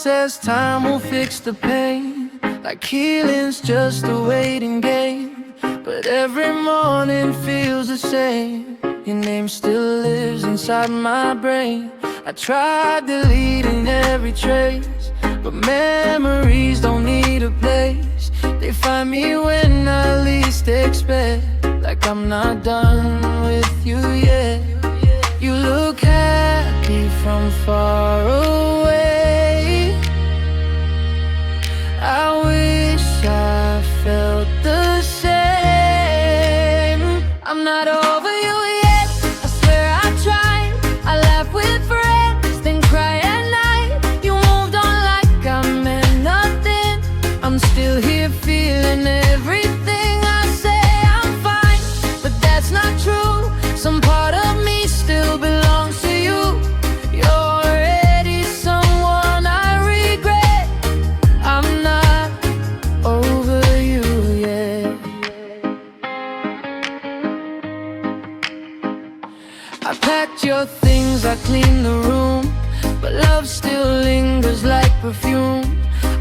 says time will fix the pain, like healing's just a waiting game. But every morning feels the same. Your name still lives inside my brain. I tried deleting every trace, but memories don't need a place. They find me when I least expect, like I'm not done with you yet. You look happy from far away. I wish I felt the same. I'm not over you yet, I swear I tried. I laugh with friends, then cry at night. You moved on like I meant nothing. I'm still here feeling everything. I say I'm fine, but that's not true. Some part of me still belongs to you. You're already someone I regret. I'm not over you yet. I packed your things, I cleaned the room, but love still lingers like perfume.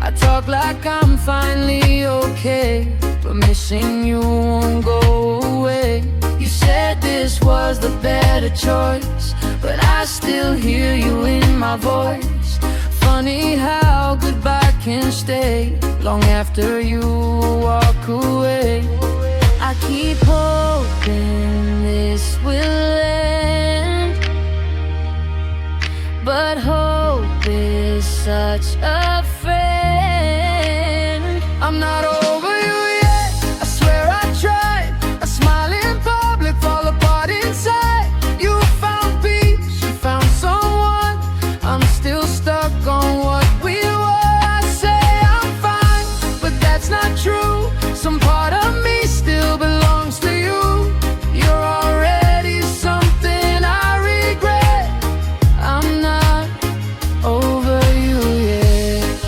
I talk like I'm finally okay, but missing you won't go away. You said this was the better choice, but I still hear you in my voice. Funny how goodbye can stay long after you walk away. I keep hoping this will end, but hope is such a friend. I'm not over you yet, I swear I tried. I smile in public, fall apart inside. You found peace, you found someone. I'm still stuck on what we were. I say I'm fine, but that's not true. Some part of me still belongs to you. You're already something I regret. I'm not over you yet.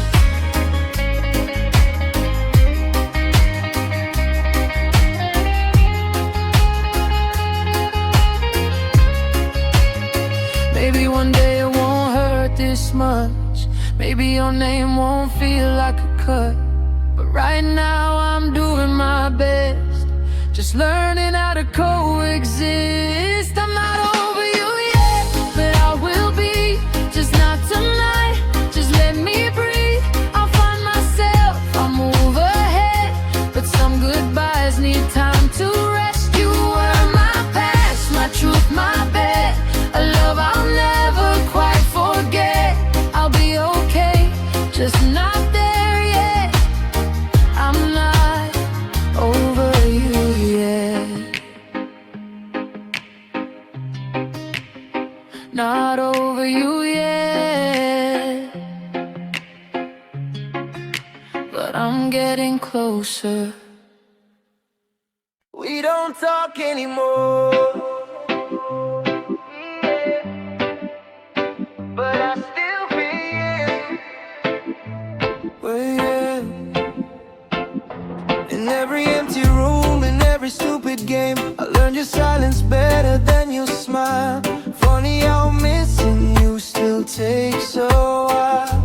Maybe one day it won't hurt this much. Maybe your name won't feel like a cut. But right now I'm doing my best, just learning how to coexist. I'm not over you yet, but I will be, just not tonight. Just let me breathe, I'll find myself, I'll move ahead. But some goodbyes need time to rest. You were my past, my truth, my bet, a love I'll never quite forget. I'll be okay, just not there yet. I'm not over you yet. Not over you yet, but I'm getting closer. We don't talk anymore, but I still feel. Well, yeah. In every empty room, in every stupid game, I learned your silence better than your smile. Funny how missing you still takes a while.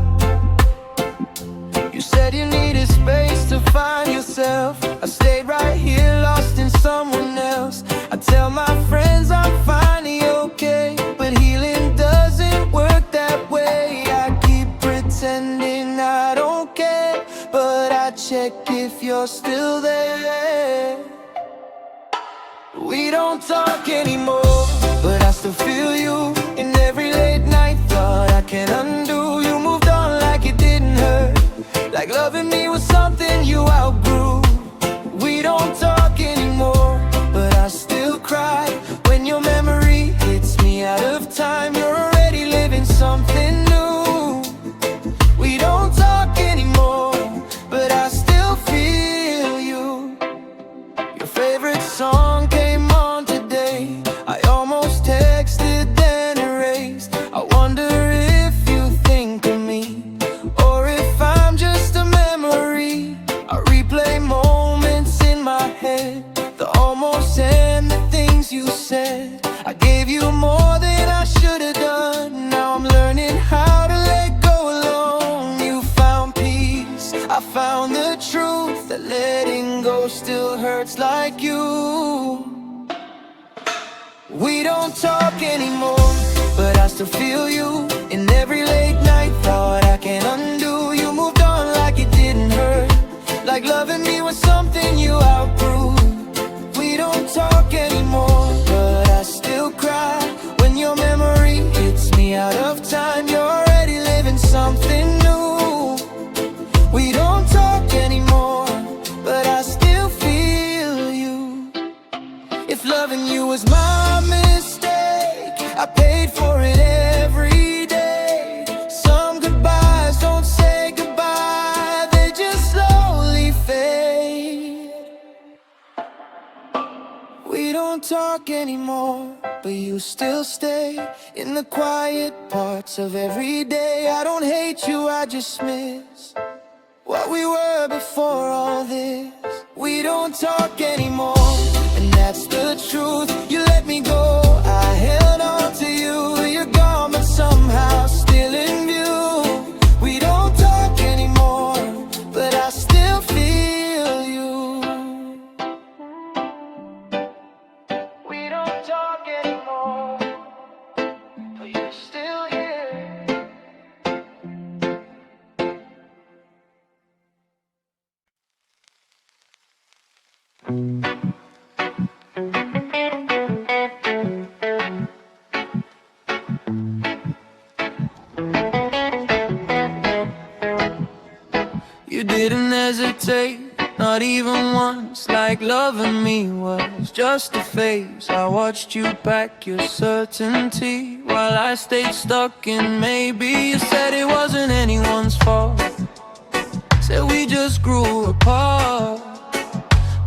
You said you needed space to find yourself. I stayed right here, lost in someone else. I tell my friends I'm finally okay, but healing doesn't work that way. I keep pretending I don't care, but I check if you're still there. We don't talk anymore, but I still feel you in every late night thought I can't undo. You moved on like it didn't hurt, like loving me was something you outgrew. We don't talk anymore, but I still cry when your memory hits me out of time. You're already living something new. We don't talk anymore, but I still feel you. Your favorite song came on today. I almost texted then erased. I wonder if you think of me, or if I'm just a memory. I replay moments in my head, the almost and the things you said. I gave you more than I should have done. Now I'm learning how I found the truth, that letting go still hurts like you. We don't talk anymore, but I still feel you. In every late night thought I can undo. You moved on like it didn't hurt, like loving me was something you outgrew. We don't talk anymore, but I still cry when your memory hits me out of time. You're already living something new. We don't talk anymore, but I still feel you. If loving you was my mistake, I paid for it every day. Some goodbyes don't say goodbye, they just slowly fade. We don't talk anymore, but you still stay in the quiet parts of every day. I don't hate you, I just miss what we were before all this. We don't talk anymore, and that's the truth. You let me go, I held on to you. You're gone, but somehow still in view. We don't talk anymore, but I still feel you. We don't talk anymore, but you're still here. You didn't hesitate, not even once, like loving me was just a phase. I watched you pack your certainty while I stayed stuck in maybe. You said it wasn't anyone's fault, said we just grew apart.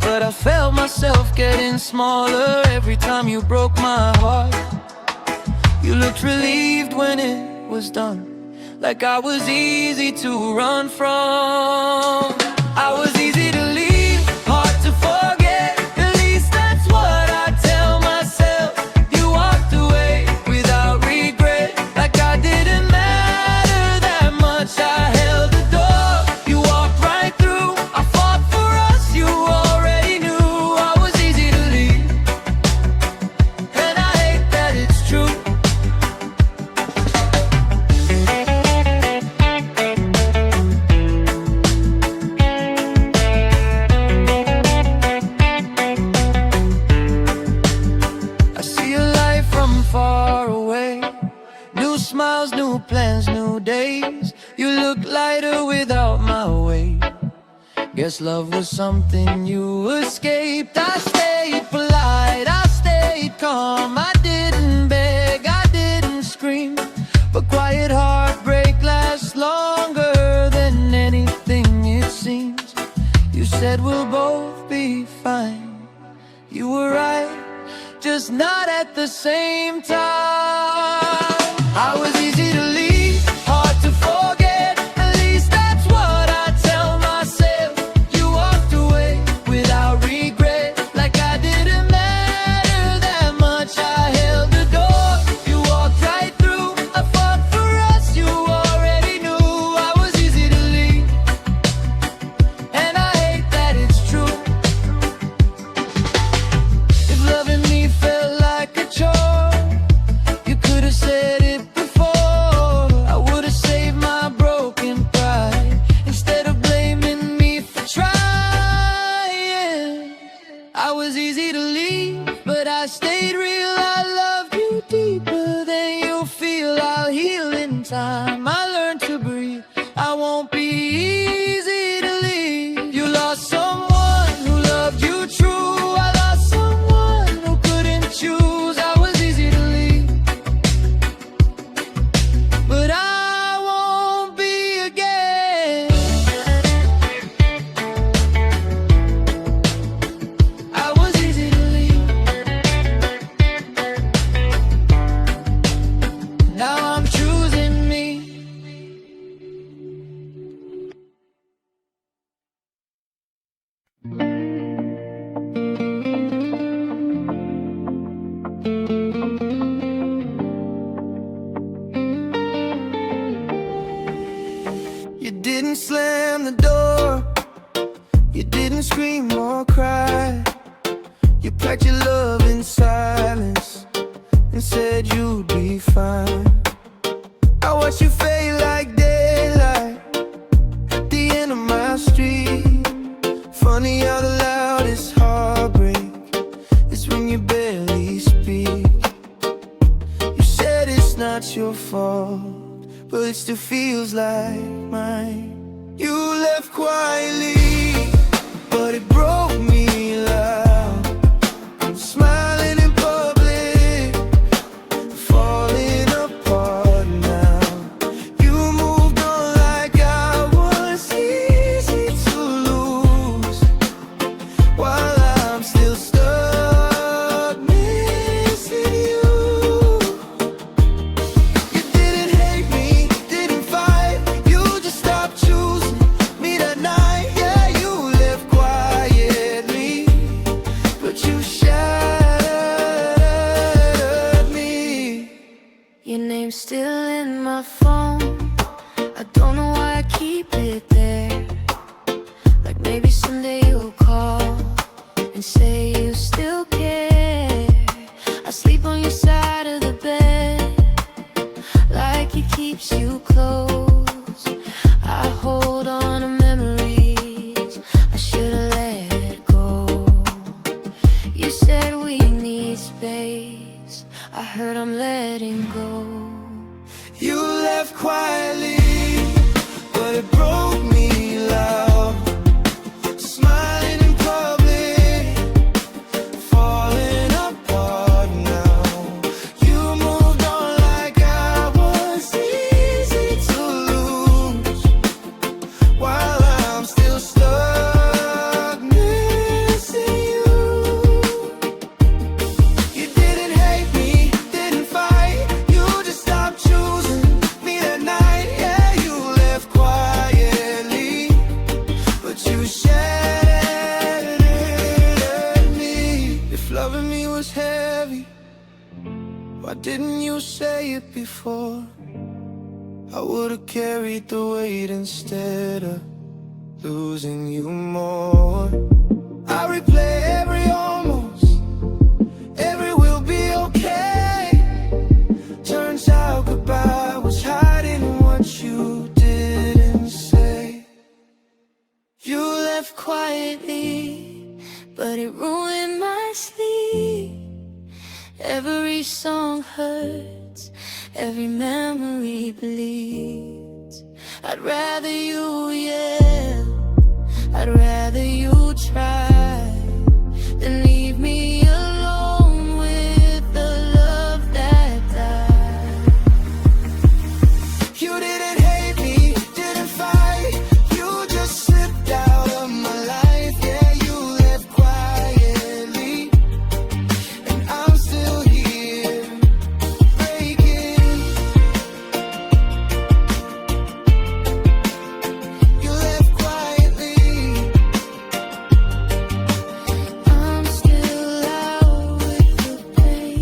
But I felt myself getting smaller every time you broke my heart. You looked relieved when it was done, like I was easy to run from. I was easy to leave, hard to forget. At least that's what I tell myself. You walked away without regret, like I didn't matter that much. I held the door, you walked right through. I fought for us, you already knew. I was easy to leave, and I hate that it's true. Far away, new smiles, new plans, new days. You look lighter without my weight. Guess love was something you escaped. I stayed polite, I stayed calm. I didn't beg, I didn't scream. But quiet heartbreak lasts longer than anything it seems. You said we'll both be fine. You were right, just not at the same time. I was easy to leave, hard to forget. At least that's what I tell myself. You walked away without regret, like I didn't matter that much. I held the door, you walked right through. I fought for us, you already knew. I was easy to leave, and I hate that it's true. If loving me felt like a chore, you could have said it before. scream or cry. You packed your love in silence and said you'd be fine. I watched you fade like daylight at the end of my street. Funny how the loudest heartbreak is when you barely speak. You said it's not your fault, but it still feels like mine. You left quietly, but it broke me loud. I'm smiling in public, falling apart now. You moved on like I was easy to lose, while I'm still stuck missing you. You didn't hate me, didn't fight, you just stopped choosing me that night. Yeah, you left quietly, but you shattered me. Your name's still in my phone, I don't know why I keep it there. Like maybe someday you'll call and say you still care. I sleep on your side of the bed, like it keeps you close. I hold on to memories I should've let go. You said we need space, I heard I'm letting go. You left quietly, but it broke me loud. Smiling in public, falling apart now. You moved on like I was easy to lose, while I'm still stuck missing you. You didn't hate me, didn't fight, you just stopped choosing me that night. Yeah, you left quietly, but you shattered me. If loving me was heavy, why didn't you say it before? I would've carried the weight instead of losing you more. I replay every almost, every will be okay. Turns out goodbye was hiding what you didn't say. You left quietly, but it ruined my sleep. Every song hurts, every memory bleeds. I'd rather you yell, I'd rather you try than leave me alone with the love that died. You didn't hate me, didn't fight, you just slipped out of my life. Yeah, you left quietly, and I'm still here, breaking. You left quietly, I'm still out with the pain.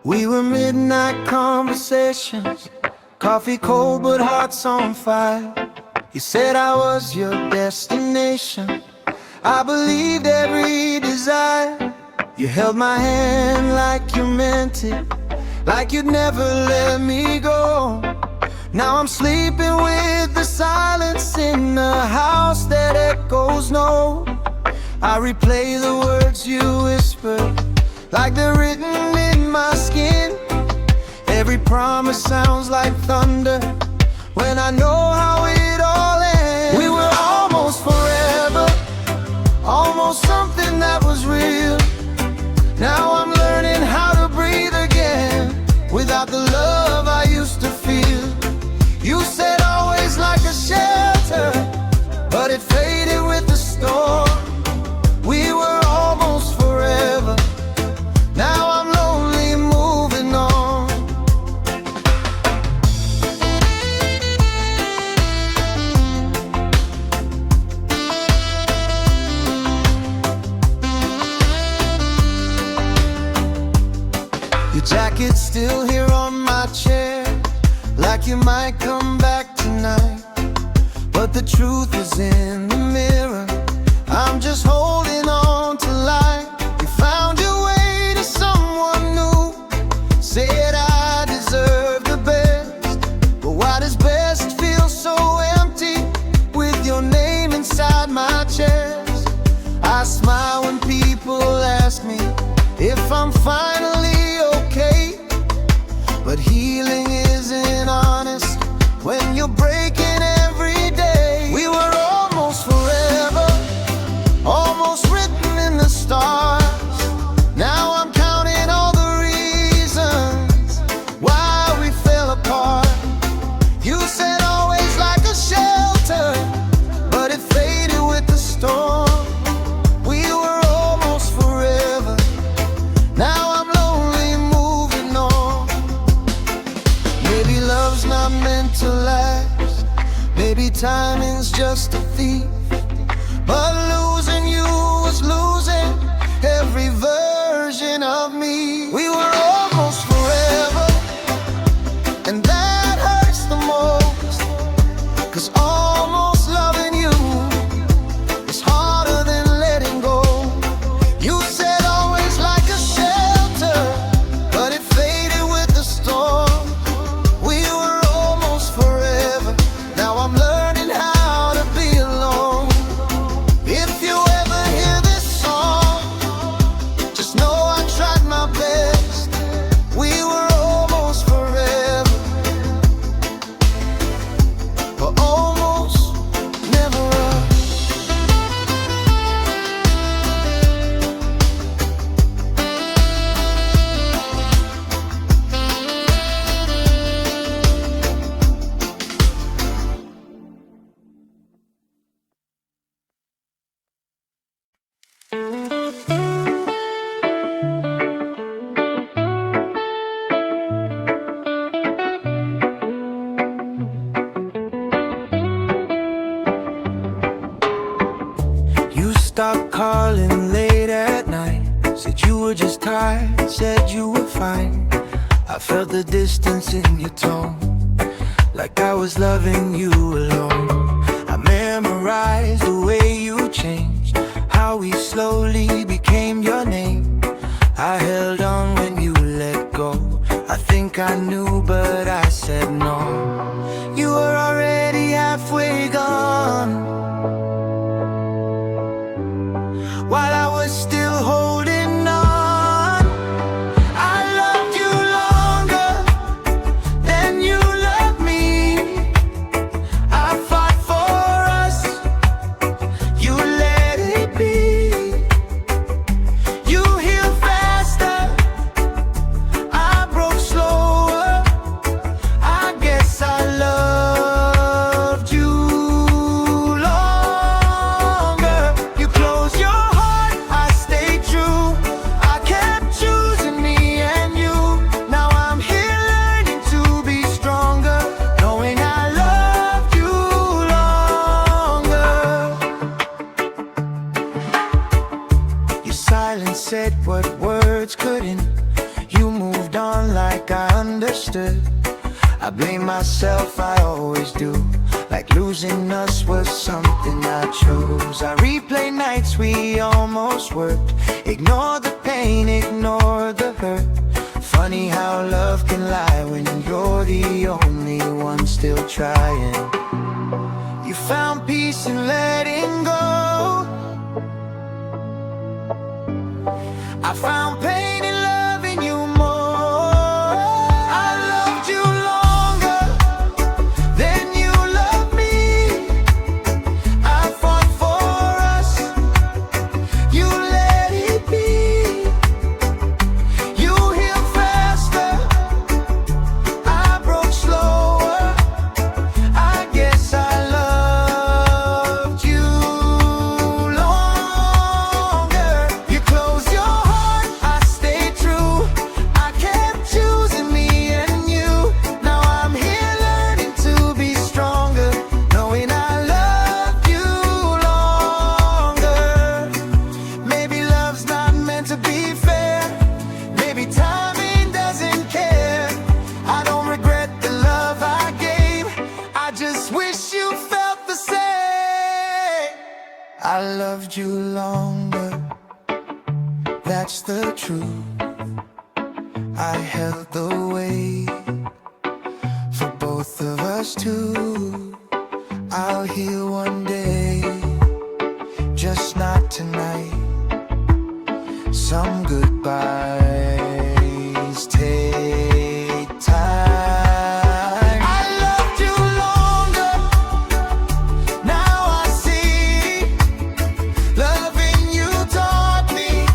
We were midnight conversations, coffee cold but hearts on fire. You said I was your destination, I believed every desire. You held my hand like you meant it, like you'd never let me go. Now I'm sleeping with the silence in a house that echoes no. I replay the words you whispered, like they're written in my skin. Every promise sounds like thunder when I know how it all ends. We were almost forever, almost something that was real. Now I'm learning how to breathe again without the love I used to feel. You said always like a shelter, but it faded with the storm. We were almost forever, now I'm lonely moving on. still here on my chair, like you might come back tonight. But the truth is in the mirror, I'm just holding on to life. You found your way to someone new, said I deserve the best. But why does best feel so empty with your name inside my chest? I smile when people ask me if I'm finally okay, but healing isn't honest when you're breaking every day. We were almost forever, almost written in the stars. Now I'm counting all the reasons why we fell apart. You said always like a shelter, but it faded with the storm. We were almost forever, now I'm lonely moving on. Maybe love's not meant to last, maybe timing's just a thief, but losing you was losing every version of me. We were almost forever, and that hurts the most, 'cause almost loving you is harder than letting go. You said always like a shelter, but it faded with the storm. We were almost forever, now I'm learning how to be alone. If you ever hear this song, just know I tried my best. We were almost forever, but almost never us. You stopped calling late at night, said you were just tired, said you were fine. I felt the distance in your tone, like I was loving you alone. I memorized the way you changed, how we slowly became your name. I held on when you let go, I think I knew but I said no. You were already halfway gone, while I was still holding on. I loved you longer than you loved me. I fought for us, you let it be. You healed faster, I broke slower. I guess I loved you longer. You closed your heart, I stayed true. I kept choosing me and you. Now I'm here learning to be stronger, knowing I loved you longer. Your silence said what words couldn't. You moved on like I understood. I blame myself, I always do, like losing us was something I chose. I replay nights we almost worked, ignore the pain, ignore the hurt. Funny how love can lie when you're the only one still trying. You found peace in letting go, I found pain in loving you more. I loved you longer than you loved me. I fought for us, you let it be. You healed faster, I broke slower. I guess I loved you I loved you longer, that's the truth. I held the weight for both of us too. I'll heal one day, just not tonight. Some goodbyes take time. I loved you longer, now I see. Loving you taught me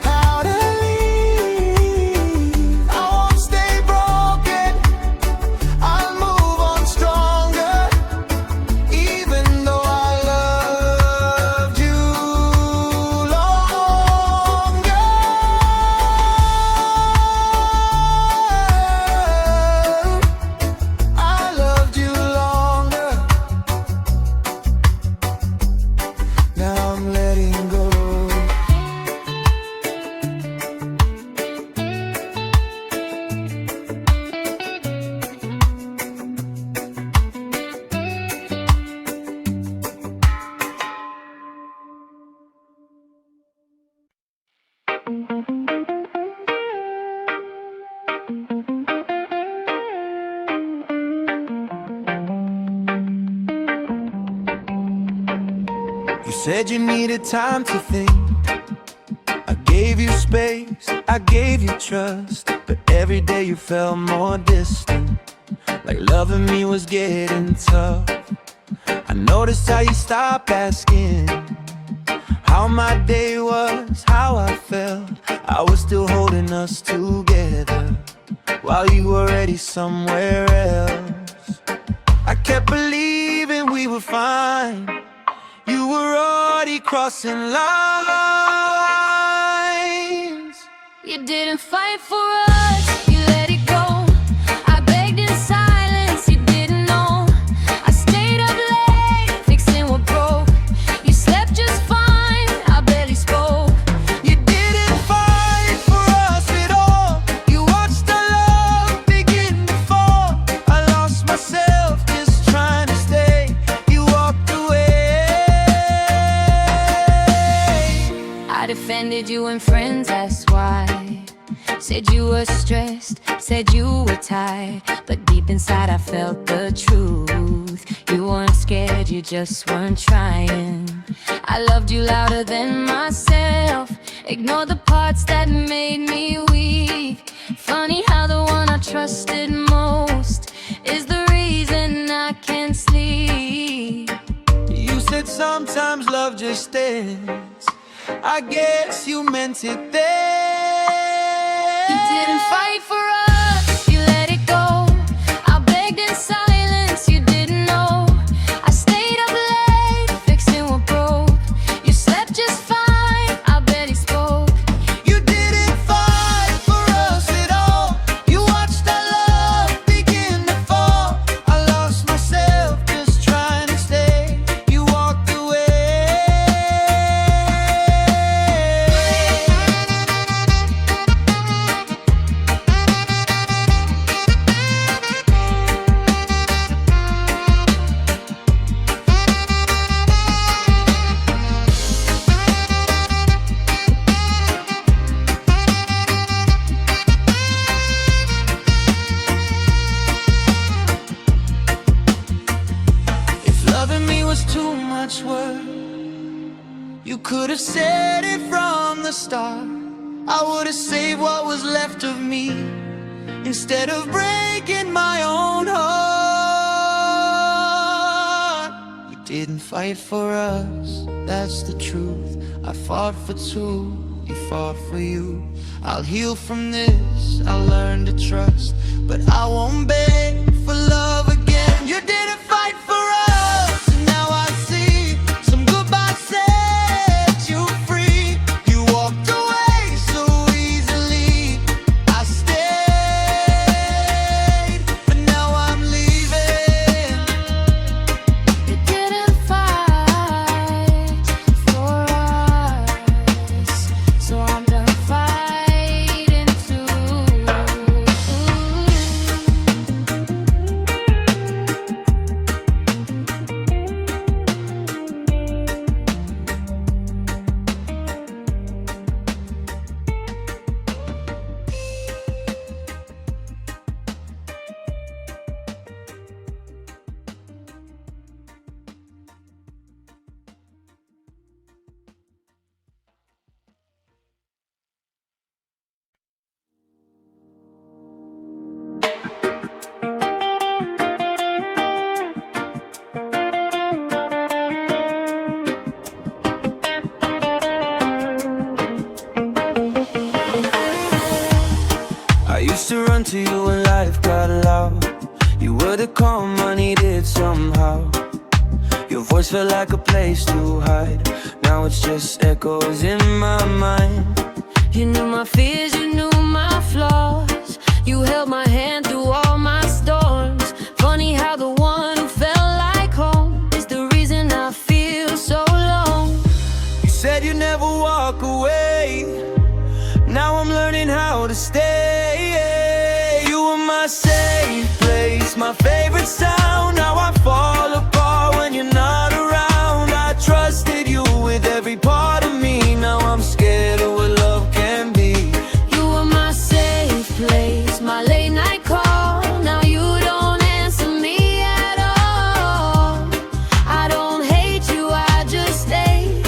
how to leave. I won't stay broken, I'll move on stronger. Even though I loved you longer, I loved you longer. Now I'm letting go. You said you needed time to think. I gave you space, I gave you trust, but every day you felt more distant, like loving me was getting tough. I noticed how you stopped asking how my day was, how I felt. I was still holding us together while you were already somewhere else. I kept believing we were fine. You were already crossing lines. You didn't fight for us, you let it go. I begged in silence, you didn't know. I stayed up late, fixing what broke. You slept just fine, I barely spoke. You didn't fight for us at all. You watched our love begin to fall. I lost myself just trying to stay. You walked away. I defended you and friends, that's why. Said you were stressed, said you were tired, but deep inside I felt the truth. You weren't scared, you just weren't trying. I loved you louder than myself. Ignore the parts that made me weak. Funny how the one I trusted most is the reason I can't sleep. You said sometimes love just ends. I guess you meant it then. You didn't fight for us, you let it go. I begged in silence, you didn't know. I stayed up late, fixing what broke. You slept just fine, I barely spoke. You didn't fight for us at all. You watched our love begin to fall. I lost myself just trying to stay. You walked away. If loving me was too much work, you could have said it from the start. I would have saved what was left of me instead of breaking my own heart. You didn't fight for us, that's the truth. I fought for two, you fought for you. I'll heal from this, I'll learn to trust, but I won't beg for love again. You didn't fight for us, and now I see some goodbye set you free. You walked away so easily. I stayed, but now I'm leaving. You didn't fight for us, so I'm done fighting too. were the calm I needed somehow. Your voice felt like a place to hide. Now it's just echoes in my mind. You knew my fears, you knew my flaws. You held my hand through all my storms. Funny how the one who felt like home is the reason I feel so alone. You said you'd never walk away. Now I'm learning how to stay. You were my safe place, my favorite sound. Now I fall apart when you're not around. I trusted you with every part of me. Now I'm scared of what love can be. You were my safe place, my late night call. Now you don't answer me at all. I don't hate you, I just stay.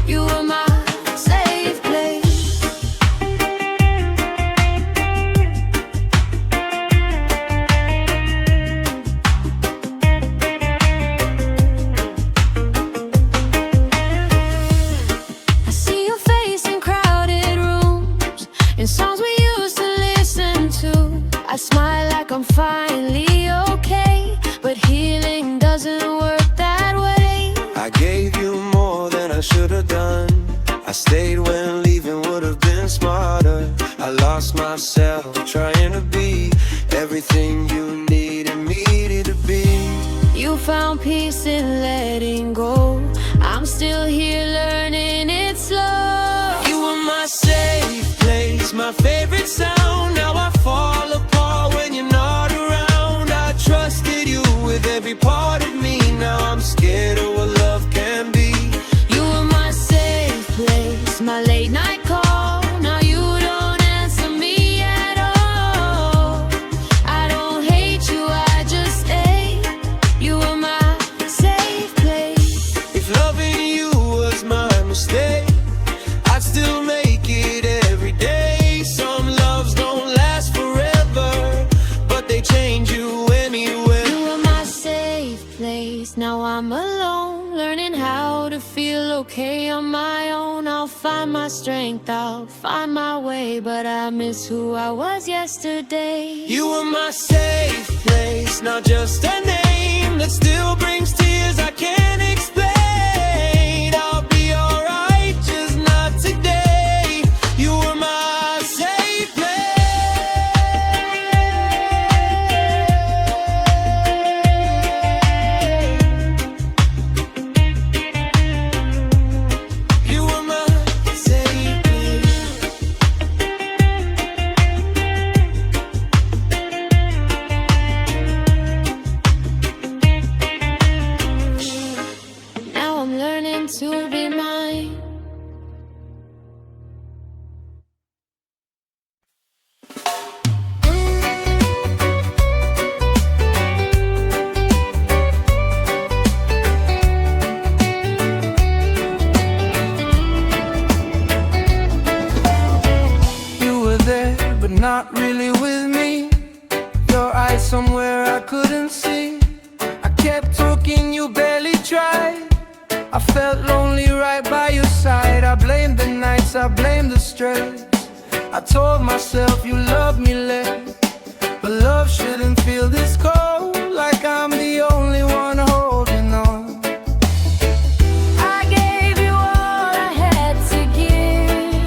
You were my safe place. I see your face in crowded rooms, in songs we used to listen to. I smile like I'm finally okay, but healing doesn't work that way. I gave you more than I should have done. I stayed when leaving would have been smarter. I lost myself trying to be everything you needed me to be. You found peace in letting go. I'm still here learning it slow. You were my safe place, my favorite sound. Now I fall apart when you're not around. I trusted you with every part of me. Now I'm scared of what love can be. You were my safe place, my late night call. Now you don't answer me at all. I don't hate you, I just stay. You were my safe place. If loving you was my mistake, I'd still make it every day. Some loves don't last forever, but they change you anyway. You were my safe place. Now I'm alone, learning how to feel okay on my own. I'll find my strength, I'll find my way, but I miss who I was yesterday. You were my safe place, not just a name that still brings tears I can't explain. I'll be alright, just not today. You were my safe place. You were my safe place. Now I'm learning to be mine. You were there, but not really with me. Your eyes somewhere I couldn't see. I kept talking, you barely tried. I felt lonely right by your side. I blamed the nights, I blamed the stress. I told myself you loved me less, but love shouldn't feel this cold, like I'm the only one holding on. I gave you all I had to give.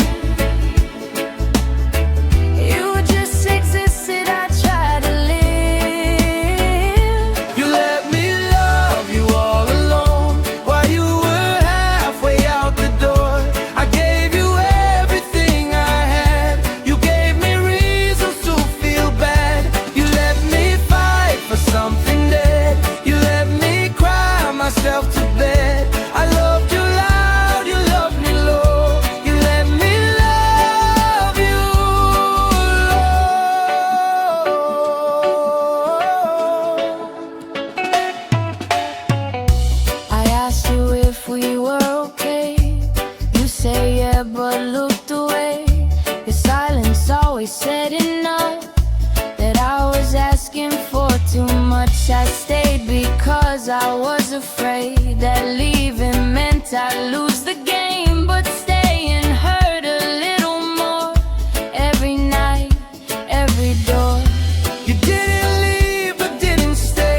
You just existed, I tried to live. You let me love you all alone while you were halfway out the door. I gave you everything I had. You gave me reasons to feel bad. You let me fight for something dead. You let me cry myself to bed. I loved you loud, you loved me low. You let me love you alone. I asked you if we were okay. You say yeah, but looked away. Your silence always said enough, that I was asking for too much. I stayed because I was afraid that leaving meant I'd lose the game, but staying hurt a little more. Every night, every door. You didn't leave, but didn't stay.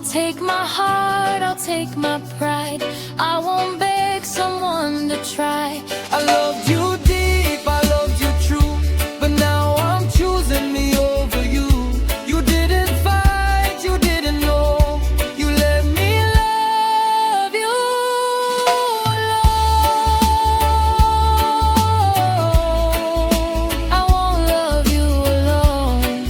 take my heart, I'll take my pride. I won't beg someone to try. I loved you deep, I loved you true, but now I'm choosing me over you. You didn't fight, you didn't know, you let me love you alone. I won't love you alone,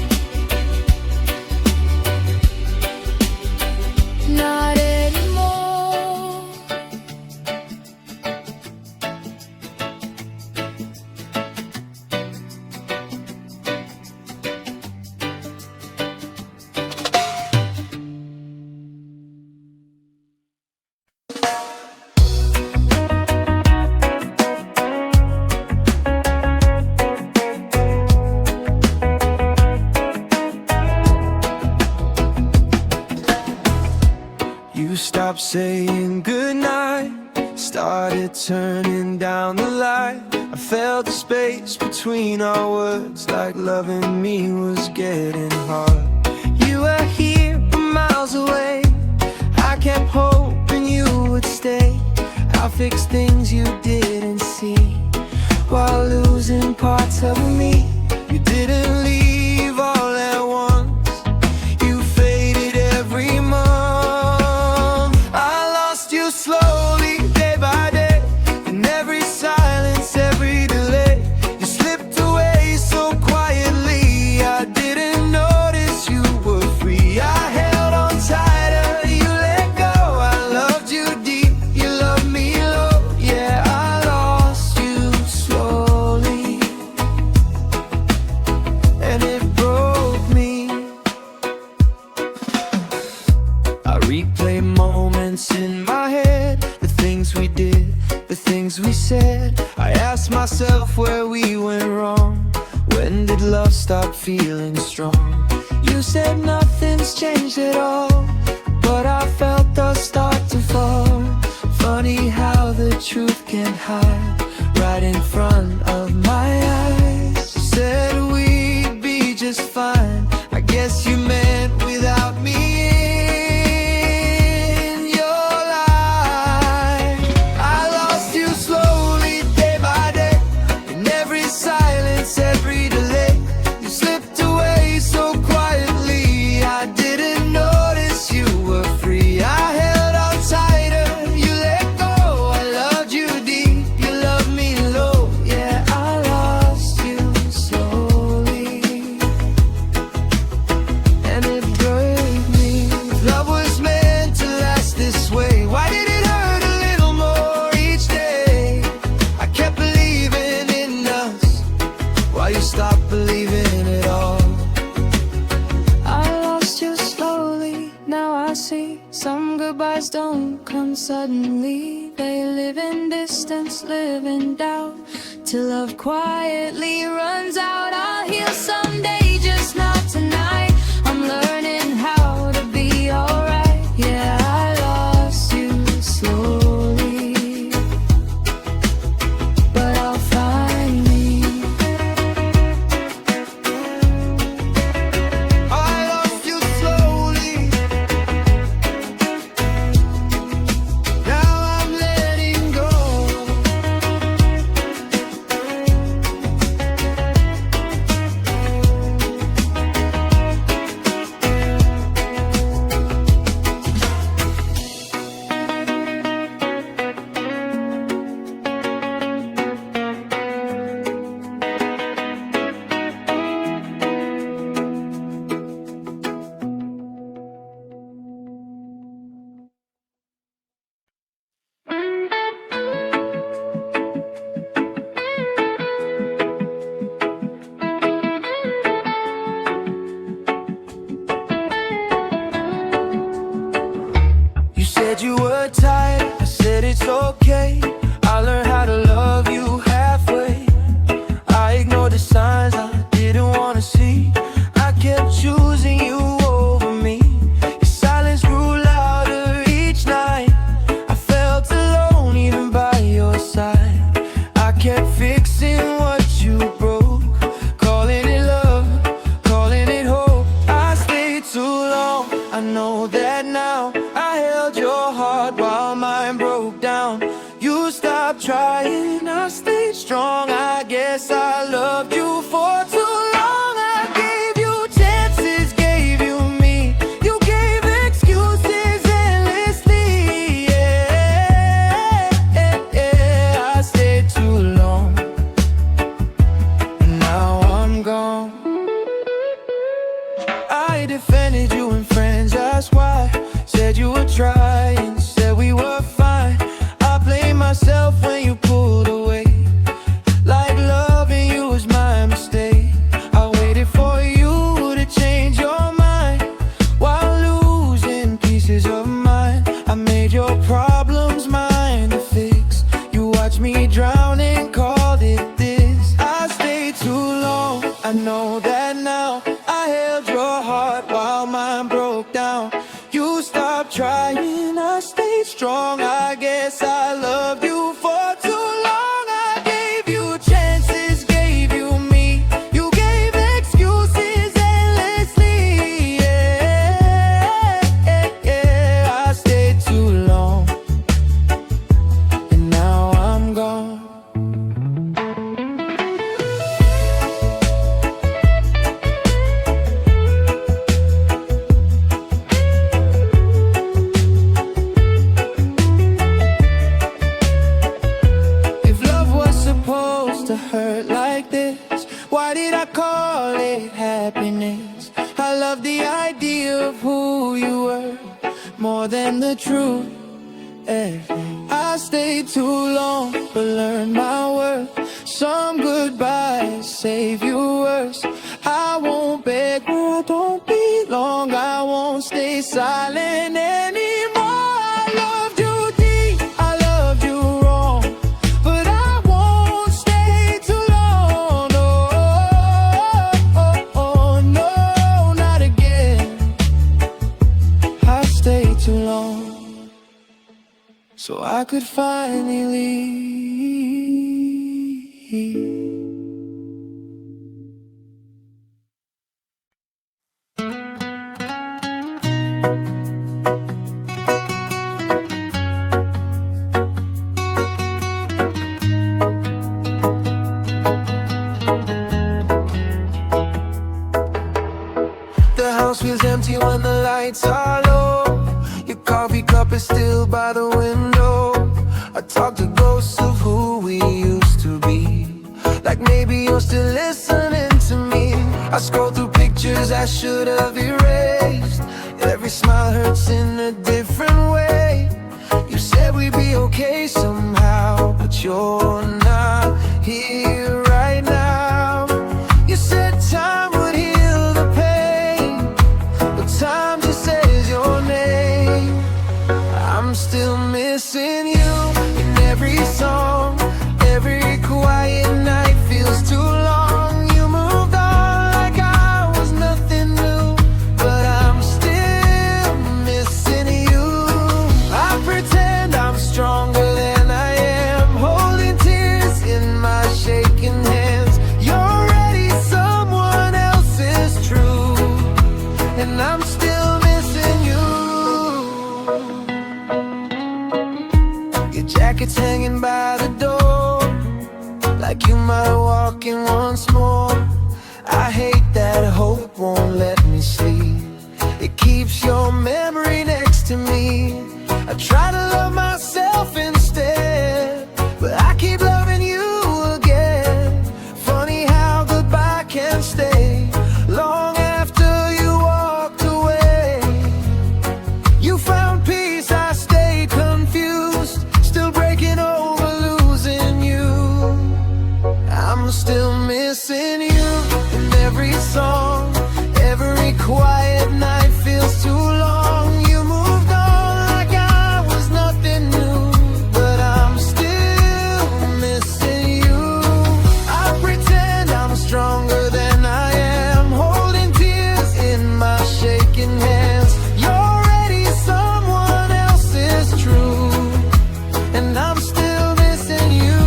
not anymore. You stopped saying goodnight, started turning down the light. I felt the space between our words, like loving me was getting hard. You were here but miles away, I kept hoping you would stay. I'll fix things you didn't see, while losing parts of me. You didn't leave all at once, you faded every month. You slowly, day by day, in every silence, every delay. You slipped away so quietly, I didn't notice you were free. I held on tighter, you let go. I loved you deep, you loved me low. Yeah, I lost you slowly, and it broke me. I replay moments in my head, the things we did, the things we said. I asked myself where we went wrong. When did love stop feeling strong? You said nothing's changed at all, but I felt us start to fall. Funny how the truth can hide right in front of my eyes. You said we'd be just fine, I guess you meant without me. Every delay, you slipped away so quietly, I didn't notice you were free. I held on tighter, you let go. I loved you deep, you loved me low. Yeah, I lost you slowly, and it broke me. If love was meant to last this way, why did it hurt a little more each day? I kept believing in us, why you stopped believing it all? I lost you slowly, now I see some goodbyes don't come suddenly. They live in distance, live in doubt, till love quietly runs out. I'll heal someday, just not tonight. I'm learning how to be alright. Yeah, I lost you slowly, but I'll find me. You were tired, I said it's okay. I learned how to love you halfway. I ignored the signs I didn't want to see. I kept choosing you over me. Your silence grew louder each night. I felt alone even by your side. I kept fixing what you broke, calling it love, calling it hope. I stayed too long, I know that now. I loved you for too long. I gave you chances, gave you me. You gave excuses endlessly. Yeah, I stayed too long. Now I'm gone. I defended you and friends, that's why. Said you were trying, said we were fine. I blame myself when you pulled away. Like loving you was my mistake. I waited for you to change your mind while losing pieces of mine. I made your problems mine to fix. You watched me drown and called it this. I stayed too long, I know that now. I held your heart while mine broke down. You stopped trying, I stayed strong. I guess I loved you for too long. I gave you chances, gave you me. You gave excuses endlessly. Yeah, I stayed too long. And now I'm gone. To hurt like this, why did I call it happiness? I love the idea of who you were more than the truth. I stayed too long, but learned my worth. Some goodbyes save you worse. I won't beg where I don't belong. I won't stay silent anymore. I loved you deep, I loved you wrong, but I won't stay too long. No, no, not again. I stayed too long so I could finally leave. The house feels empty when the lights are low. Your coffee cup is still by the window. I talk to ghosts of who we used to be, like maybe you're still listening to me. I scroll through pictures I should have erased. Every smile hurts in a different way. You said we'd be okay somehow, but you're not here right now. You said time would heal the pain, but time just says your name. I'm still missing you in every song. Every quiet night feels too long. You moved on like I was nothing new, but I'm still missing you. I pretend I'm stronger than I am, holding tears in my shaking hands. You're already someone else's truth, and I'm still missing you. Your jacket's hanging by the door, like you might walk in once more. I hate that hope won't let me sleep. It keeps your memory next to me. I try to love myself instead, but I keep loving you again. Funny how goodbye can stay long after you walked away. You found peace, I stayed confused, still breaking over losing you. I'm still missing you in every song. Every quiet night feels too long. You moved on like I was nothing new, but I'm still missing you. I pretend I'm stronger than I am, holding tears in my shaking hands. You're already someone else's truth, and I'm still missing you.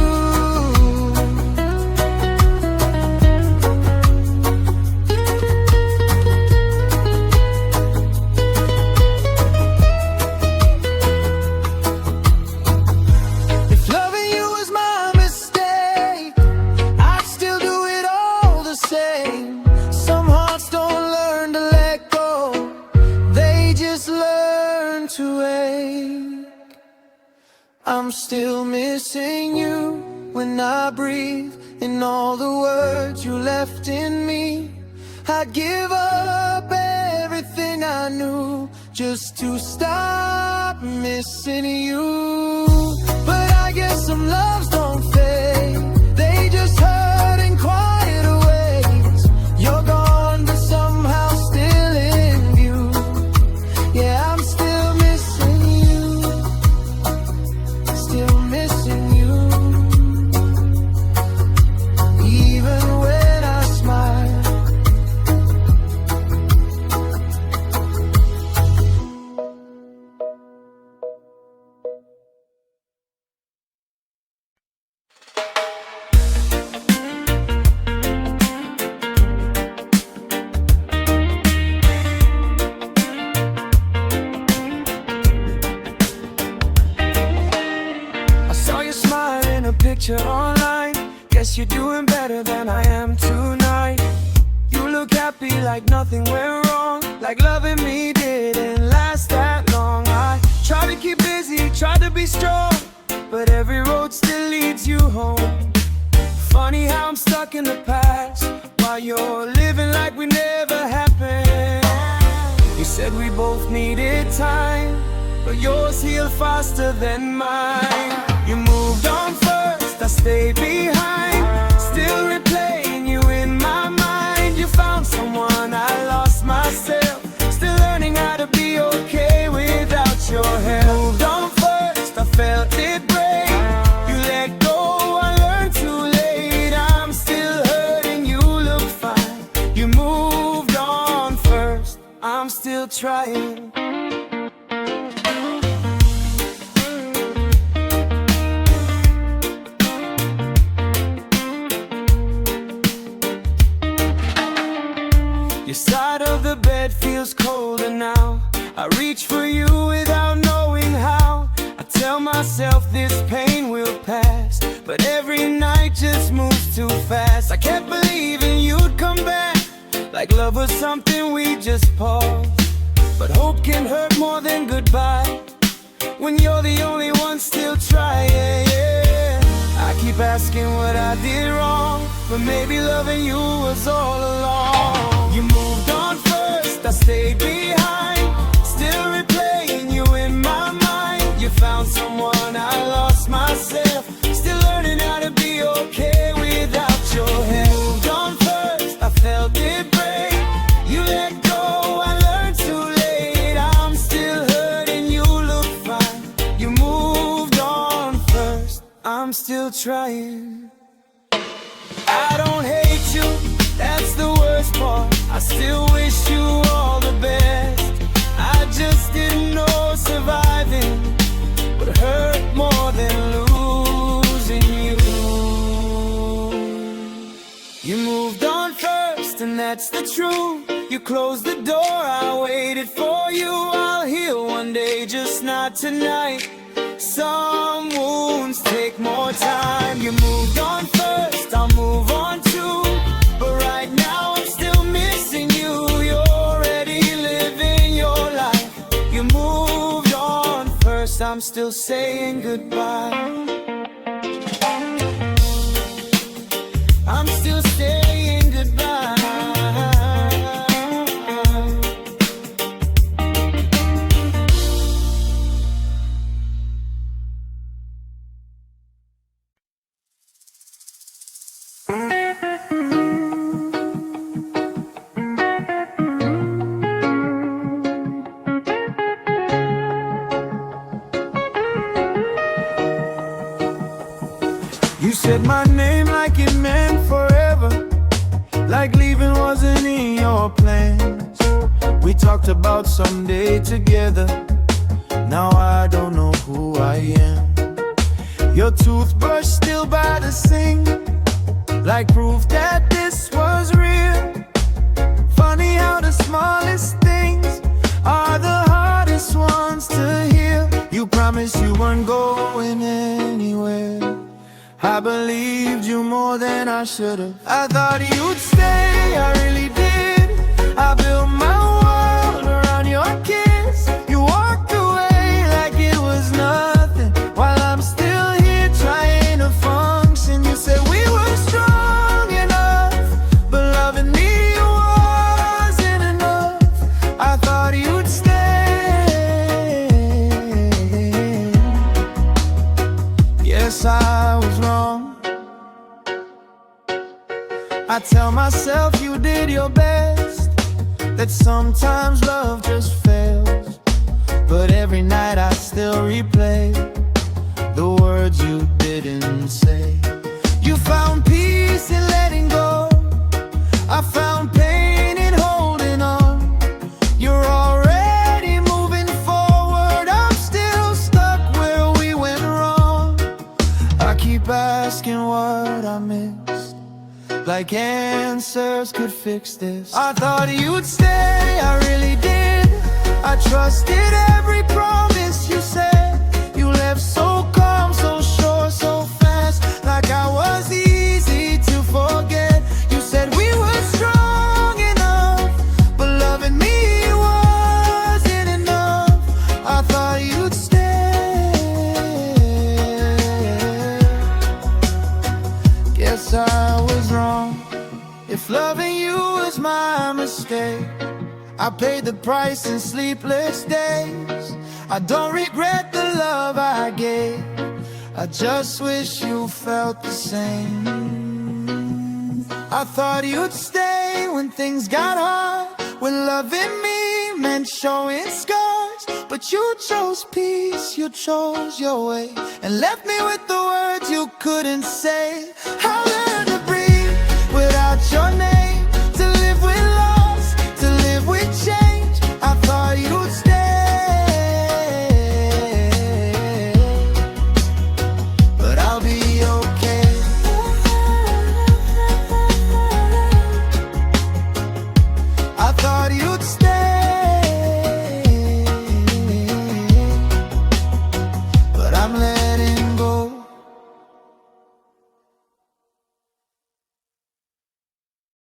I'm still missing you when I breathe in all the words you left in me. I'd give up everything I knew just to stop missing you. But I guess some loves don't fade, they just hurt in quieter ways. You're gone but somehow still in view. Yeah, I'm still missing you, still missing you. Even when I smile, picture online. Guess you're doing better than I am tonight. You look happy like nothing went wrong, like loving me didn't last that long. I try to keep busy, try to be strong, but every road still leads you home. Funny how I'm stuck in the past while you're living like we never happened. You said we both needed time, but yours healed faster than mine. You moved on first, I stayed behind, still replaying you in my mind. You found someone, I lost myself, still learning how to be okay without your help. Moved on first, I felt it break. You let go, I learned too late. I'm still hurting, you look fine. You moved on first, I'm still trying. Your side of the bed feels colder now. I reach for you without knowing how. I tell myself this pain will pass, but every night just moves too fast. I kept believing you'd come back, like love was something we just paused. But hope can hurt more than goodbye when you're the only one still trying. Yeah. I keep asking what I did wrong, but maybe loving you was all along. You moved on first, I stayed behind, still replaying you in my mind. You found someone, I lost myself, still learning how to be okay without your help. Moved on first, I felt it break. You let go, I learned too late. I'm still hurting, you look fine. You moved on first, I'm still trying. I don't hate you, that's the worst part. I still wish you all the best. I just didn't know surviving would hurt more than losing you. You moved on first, and that's the truth. You closed the door, I waited for you. I'll heal one day, just not tonight. Some wounds take more time. You moved on first, I'll move on too. But right now I'm still missing you. You're already living your life. You moved on first, I'm still saying goodbye. I'm still saying goodbye. You said my name like it meant forever, like leaving wasn't in your plans. We talked about someday together, now I don't know who I am. Your toothbrush still by the sink, like proof that this was real. Funny how the smallest things are the hardest ones to heal. You promised you weren't going anywhere, I believed you more than I should've. I thought you'd stay, I really did. I built my world around your kiss. You walked away like it was nothing, while I'm myself you did your best, that sometimes love just fails. But every night I still replay the words you didn't say. You found peace in letting go, I found pain in holding on. You're already moving forward, I'm still stuck where we went wrong. I keep asking what I missed, like answers could fix this. I thought you'd stay, I really did. I trusted every promise you said. You left so calm, so sure, so fast, like I was easy to forget. You said we were strong enough, but loving me wasn't enough. I thought you'd stay. Guess I was wrong. If loving you was my mistake, I paid the price in sleepless days. I don't regret the love I gave, I just wish you felt the same. I thought you'd stay when things got hard, when loving me meant showing scars. But you chose peace, you chose your way, and left me with the words you couldn't say.